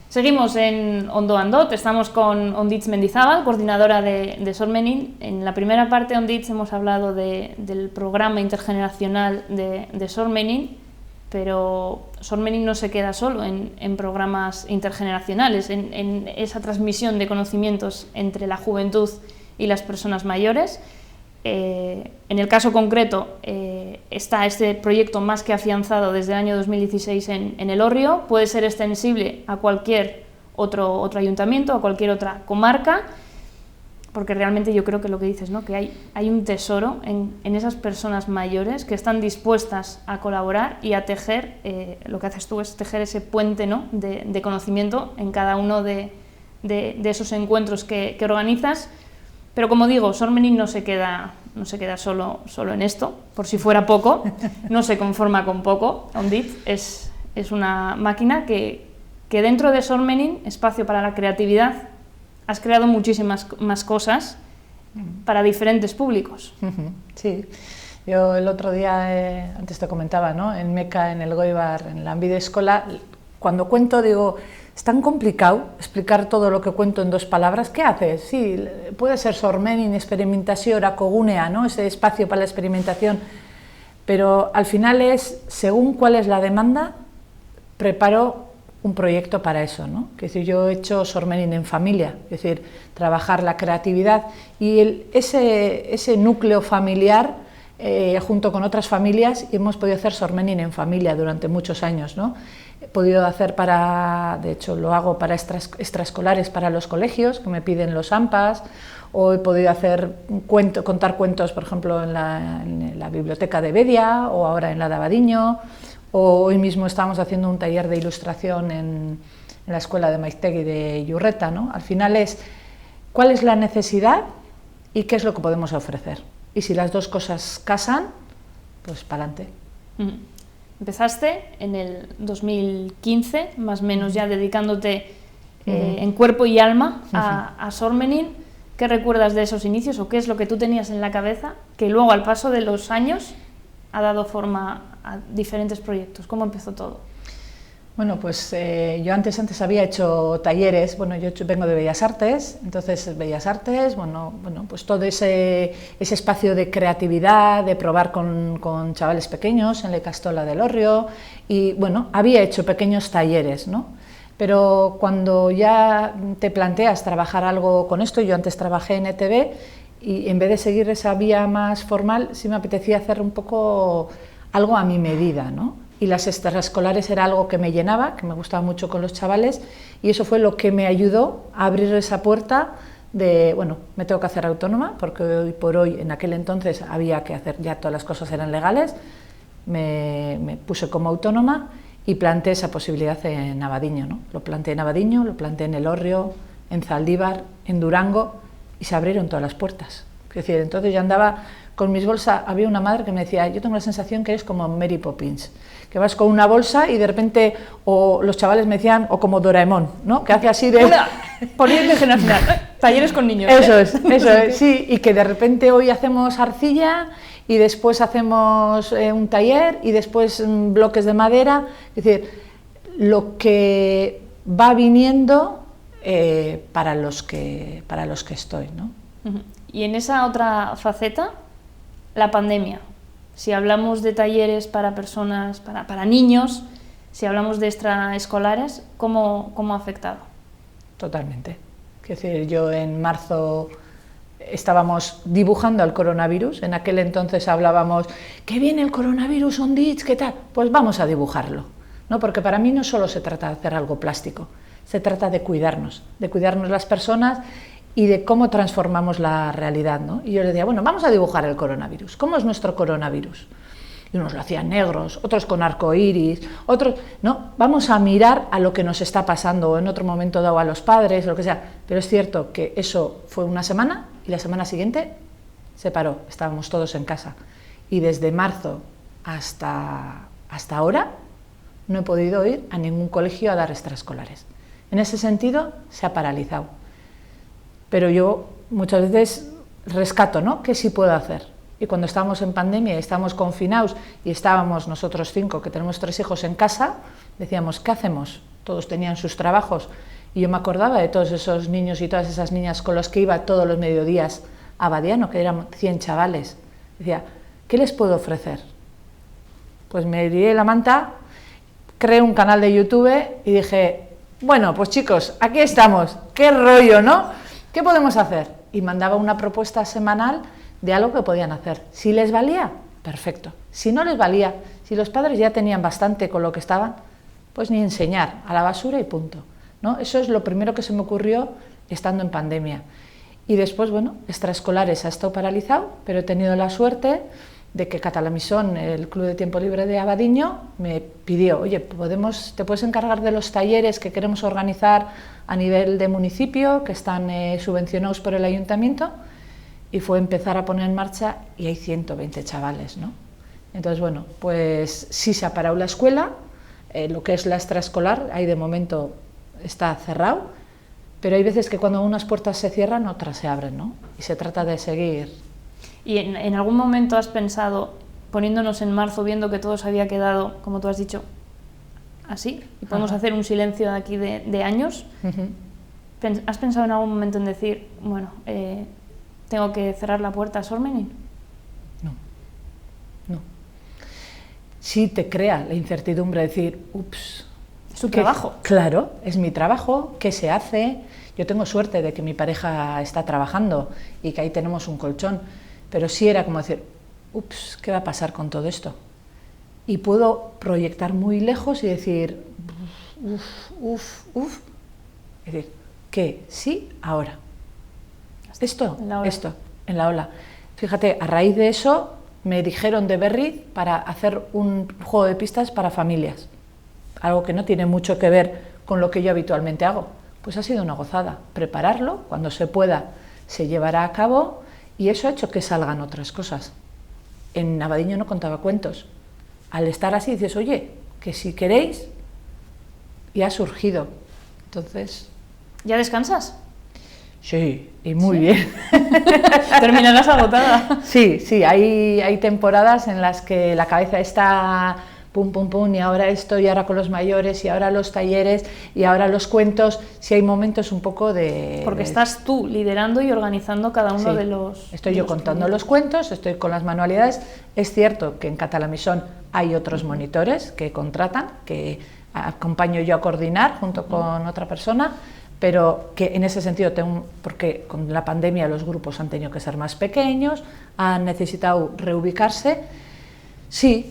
Seguimos en Ondo Andot, estamos con Onditz Mendizábal, coordinadora de Sormenin. En la primera parte, Onditz, hemos hablado del programa intergeneracional de Sormenin, pero Sormenin no se queda solo en programas intergeneracionales, en esa transmisión de conocimientos entre la juventud y las personas mayores. En el caso concreto está este proyecto más que afianzado desde el año 2016 en Elorrio, puede ser extensible a cualquier otro ayuntamiento, a cualquier otra comarca, porque realmente yo creo que lo que dices, ¿no? Que hay un tesoro en esas personas mayores que están dispuestas a colaborar y a tejer, lo que haces tú es tejer ese puente, ¿no? de conocimiento en cada uno de esos encuentros que organizas. Pero como digo, Sormenin no se queda solo en esto, por si fuera poco, no se conforma con poco. Onditz es una máquina que dentro de Sormenin, espacio para la creatividad, has creado muchísimas más cosas para diferentes públicos. Sí, yo el otro día, antes te comentaba, ¿no? En Meca, en el Goibar, en la Envide Escola, cuando cuento digo, es tan complicado explicar todo lo que cuento en 2 palabras. ¿Qué haces? Sí, puede ser Sormenin, experimentación, Racogunea, ¿no? Ese espacio para la experimentación, pero al final es, según cuál es la demanda, preparo un proyecto para eso, ¿no? Es decir, yo he hecho Sormenin en familia, es decir, trabajar la creatividad y ese núcleo familiar junto con otras familias, y hemos podido hacer Sormenin en familia durante muchos años, ¿no? He podido hacer de hecho lo hago para extraescolares para los colegios que me piden los AMPAs, o he podido hacer contar cuentos, por ejemplo, en la biblioteca de Bedia, o ahora en la de Abadiño, o hoy mismo estamos haciendo un taller de ilustración en la escuela de Maiztegui de Iurreta, ¿no? Al final es cuál es la necesidad y qué es lo que podemos ofrecer. Y si las 2 cosas casan, pues para adelante. Empezaste en el 2015, más o menos ya dedicándote en cuerpo y alma a Sormenin. ¿Qué recuerdas de esos inicios o qué es lo que tú tenías en la cabeza que luego al paso de los años ha dado forma a diferentes proyectos? ¿Cómo empezó todo? Bueno, pues yo antes había hecho talleres, bueno, yo vengo de Bellas Artes, entonces Bellas Artes, bueno, pues todo ese espacio de creatividad, de probar con chavales pequeños en la Castola del Elorrio, y bueno, había hecho pequeños talleres, ¿no? Pero cuando ya te planteas trabajar algo con esto, yo antes trabajé en ETV, y en vez de seguir esa vía más formal, sí me apetecía hacer un poco algo a mi medida, ¿no? Y las extraescolares era algo que me llenaba, que me gustaba mucho con los chavales, y eso fue lo que me ayudó a abrir esa puerta de, bueno, me tengo que hacer autónoma, porque hoy por hoy, en aquel entonces, había que hacer, ya todas las cosas eran legales, me puse como autónoma y planteé esa posibilidad en Abadiño, ¿no? Lo planteé en Abadiño, lo planteé en Elorrio, en Zaldívar, en Durango, y se abrieron todas las puertas. Es decir, entonces yo andaba con mis bolsas, había una madre que me decía, yo tengo la sensación que eres como Mary Poppins, que vas con una bolsa y de repente, o los chavales me decían, o como Doraemon, ¿no? Que hace así de... Por generacional, talleres con niños. Eso es, sí, y que de repente hoy hacemos arcilla y después hacemos un taller y después bloques de madera, es decir, lo que va viniendo para los que estoy, ¿no? Y en esa otra faceta, la pandemia. Si hablamos de talleres para personas, para niños, si hablamos de extraescolares, ¿cómo ha afectado? Totalmente. Es decir, yo en marzo estábamos dibujando el coronavirus, en aquel entonces hablábamos, ¿qué viene el coronavirus, Onditz? ¿Qué tal? Pues vamos a dibujarlo, ¿no? Porque para mí no solo se trata de hacer algo plástico, se trata de cuidarnos las personas y de cómo transformamos la realidad, ¿no? Y yo le decía, bueno, vamos a dibujar el coronavirus. ¿Cómo es nuestro coronavirus? Y unos lo hacían negros, otros con arcoíris, otros... No, vamos a mirar a lo que nos está pasando, o en otro momento dado a los padres, o lo que sea. Pero es cierto que eso fue una semana y la semana siguiente se paró, estábamos todos en casa. Y desde marzo hasta ahora no he podido ir a ningún colegio a dar extraescolares. En ese sentido se ha paralizado. Pero yo muchas veces rescato, ¿no? ¿Qué sí puedo hacer? Y cuando estábamos en pandemia y estábamos confinados y estábamos nosotros 5, que tenemos 3 hijos en casa, decíamos, ¿qué hacemos? todos tenían sus trabajos, y yo me acordaba de todos esos niños y todas esas niñas con los que iba todos los mediodías a Badiano, que eran 100 chavales. Decía, ¿qué les puedo ofrecer? Pues me di la manta, creé un canal de YouTube y dije, bueno, pues chicos, aquí estamos, qué rollo, ¿no? ¿Qué podemos hacer? Y mandaba una propuesta semanal de algo que podían hacer. Si les valía, perfecto. Si no les valía, si los padres ya tenían bastante con lo que estaban, pues ni enseñar, a la basura y punto, ¿no? Eso es lo primero que se me ocurrió estando en pandemia. Y después, bueno, extraescolares ha estado paralizado, pero he tenido la suerte de que Catalamisón, el Club de Tiempo Libre de Abadiño, me pidió, oye, ¿te puedes encargar de los talleres que queremos organizar a nivel de municipio, que están subvencionados por el ayuntamiento? Y fue empezar a poner en marcha y hay 120 chavales, ¿no? Entonces, bueno, pues sí se ha parado la escuela, lo que es la extraescolar, ahí de momento está cerrado, pero hay veces que cuando unas puertas se cierran, otras se abren, ¿no? Y se trata de seguir. ¿Y en algún momento has pensado, poniéndonos en marzo, viendo que todo se había quedado, como tú has dicho, así, y podemos hacer un silencio de aquí de años? ¿Has pensado en algún momento en decir, bueno, tengo que cerrar la puerta a Sormenin? No. Sí te crea la incertidumbre de decir, ups. Es tu trabajo. Claro, es mi trabajo, ¿qué se hace? Yo tengo suerte de que mi pareja está trabajando y que ahí tenemos un colchón, pero sí era como decir, ups, ¿qué va a pasar con todo esto? Y puedo proyectar muy lejos y decir, uf. Es decir, ¿qué? Sí, ahora. Esto, en la ola. Fíjate, a raíz de eso me dijeron de Berriz para hacer un juego de pistas para familias, algo que no tiene mucho que ver con lo que yo habitualmente hago. Pues ha sido una gozada. Prepararlo, cuando se pueda, se llevará a cabo y eso ha hecho que salgan otras cosas. En Abadiño no contaba cuentos. Al estar así dices, oye, que si queréis, y ha surgido. Entonces... ¿Ya descansas? Sí, y muy bien. Terminarás agotada. Sí, hay temporadas en las que la cabeza está pum, y ahora esto, y ahora con los mayores, y ahora los talleres, y ahora los cuentos. Sí hay momentos un poco de... Porque estás tú liderando y organizando cada uno de los... Estoy yo contando los cuentos, estoy con las manualidades. Es cierto que en Catalamisón hay otros monitores que contratan, que acompaño yo a coordinar junto con otra persona, pero que en ese sentido, porque con la pandemia los grupos han tenido que ser más pequeños, han necesitado reubicarse. Sí,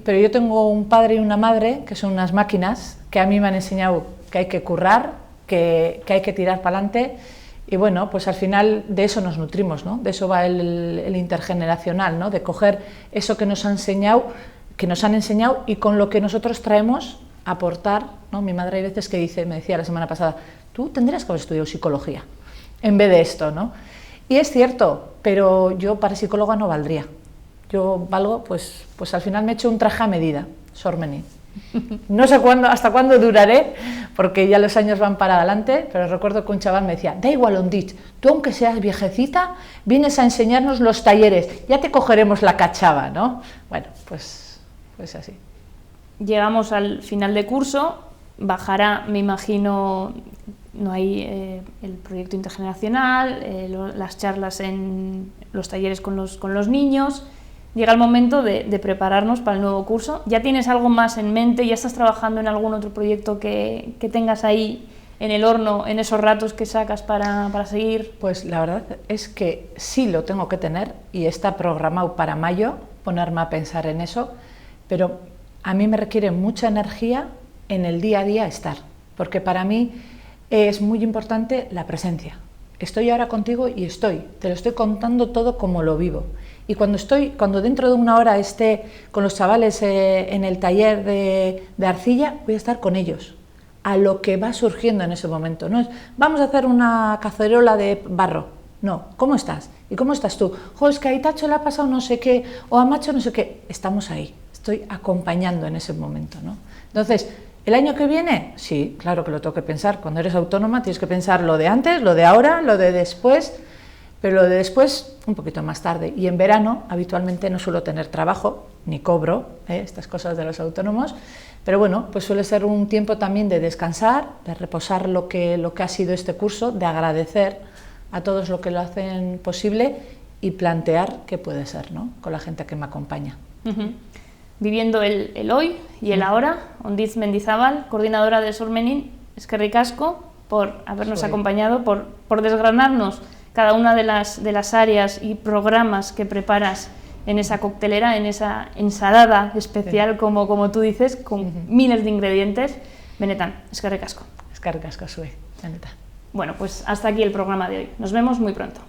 pero yo tengo un padre y una madre que son unas máquinas que a mí me han enseñado que hay que currar, que hay que tirar para adelante y bueno, pues al final de eso nos nutrimos, ¿no? De eso va el intergeneracional, ¿no? De coger eso que nos han enseñado y con lo que nosotros traemos aportar, ¿no? Mi madre hay veces que me decía la semana pasada, tú tendrías que haber estudiado psicología en vez de esto, ¿no? Y es cierto, pero yo para psicóloga no valdría. Yo valgo, pues al final me he hecho un traje a medida, Sormenin. No sé hasta cuándo duraré, porque ya los años van para adelante, pero recuerdo que un chaval me decía, da igual, Ondich, tú aunque seas viejecita, vienes a enseñarnos los talleres, ya te cogeremos la cachava, ¿no? Bueno, pues así. Llegamos al final de curso, bajará, me imagino, no hay el proyecto intergeneracional, las charlas en los talleres con los niños. Llega el momento de prepararnos para el nuevo curso. ¿Ya tienes algo más en mente? ¿Ya estás trabajando en algún otro proyecto que tengas ahí en el horno, en esos ratos que sacas para seguir? Pues la verdad es que sí lo tengo que tener y está programado para mayo, ponerme a pensar en eso, pero a mí me requiere mucha energía en el día a día estar, porque para mí es muy importante la presencia. Estoy ahora contigo y te lo estoy contando todo como lo vivo. Y cuando dentro de una hora esté con los chavales en el taller de arcilla, voy a estar con ellos, a lo que va surgiendo en ese momento. No es, vamos a hacer una cacerola de barro. No, ¿cómo estás? ¿Y cómo estás tú? Es que a Itacho le ha pasado no sé qué, o a Macho no sé qué. Estamos ahí, estoy acompañando en ese momento, ¿no? Entonces, ¿el año que viene? Sí, claro que lo tengo que pensar. Cuando eres autónoma tienes que pensar lo de antes, lo de ahora, lo de después, pero lo de después un poquito más tarde. Y en verano habitualmente no suelo tener trabajo, ni cobro, estas cosas de los autónomos, Pero bueno, pues suele ser un tiempo también de descansar, de reposar lo que ha sido este curso, de agradecer a todos lo que lo hacen posible y plantear qué puede ser, ¿no?, con la gente que me acompaña. Viviendo el hoy y el ahora, Onditz Mendizábal, coordinadora de Sormenin, eskerrik asko por habernos acompañado, por desgranarnos cada una de las áreas y programas que preparas en esa coctelera, en esa ensalada especial, como tú dices, con miles de ingredientes. Benetan, eskerrik asko. Eskerrik asko zuei, benetan. Bueno, pues hasta aquí el programa de hoy. Nos vemos muy pronto.